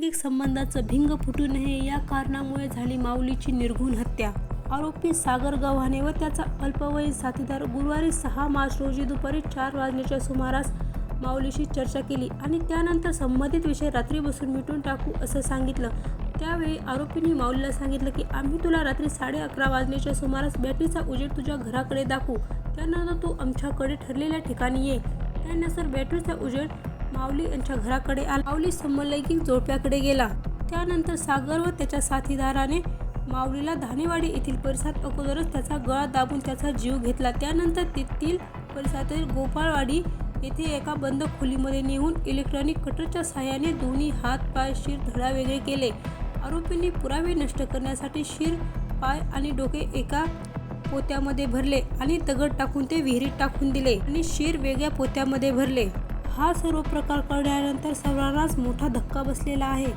लैंगिक संबंधाचं भिंग फुटू नये या कारणामुळे झाली माऊलीची निर्घृण हत्या। आरोपी सागर गव्हाणे व त्याचा अल्पवयीन साथीदार गुरुवारी 6 मार्च रोजी दुपारी 4 वाजण्याच्या सुमारास माऊलीशी चर्चा केली आणि त्यानंतर संबंधित विषय रात्री बसून मिटून टाकू असं सांगितलं। त्यावेळी आरोपींनी माऊलीला सांगितलं की आम्ही तुला रात्री 11:30 वाजण्याच्या सुमारास बॅटरीचा उजेड तुझ्या घराकडे दाखवू, त्यानंतर तू आमच्याकडे ठरलेल्या ठिकाणी ये। त्यानुसार बॅटरीचा उजेड माऊली यांच्या घराकडे आला। माऊली समलैंगिक जोडप्याकडे गेला। त्यानंतर सागर व त्याच्या साथीदाराने माऊलीला धानेवाडी येथील परिसरात अगोदरच त्याचा गळा दाबून त्याचा जीव घेतला। त्यानंतर तेथील परिसरातील गोपाळवाडी येथे एका बंद खोलीमध्ये नेऊन इलेक्ट्रॉनिक कटरच्या साहाय्याने दोन्ही हात, पाय, शिर धडावेगळे केले। आरोपींनी पुरावे नष्ट करण्यासाठी शिर, पाय आणि डोके एका पोत्यामध्ये भरले आणि दगड टाकून ते विहिरीत टाकून दिले आणि शिर वेगळ्या पोत्यामध्ये भरले। हा सर्व प्रकार कळल्यानंतर सर्वांनाच मोठा धक्का बसलेला आहे।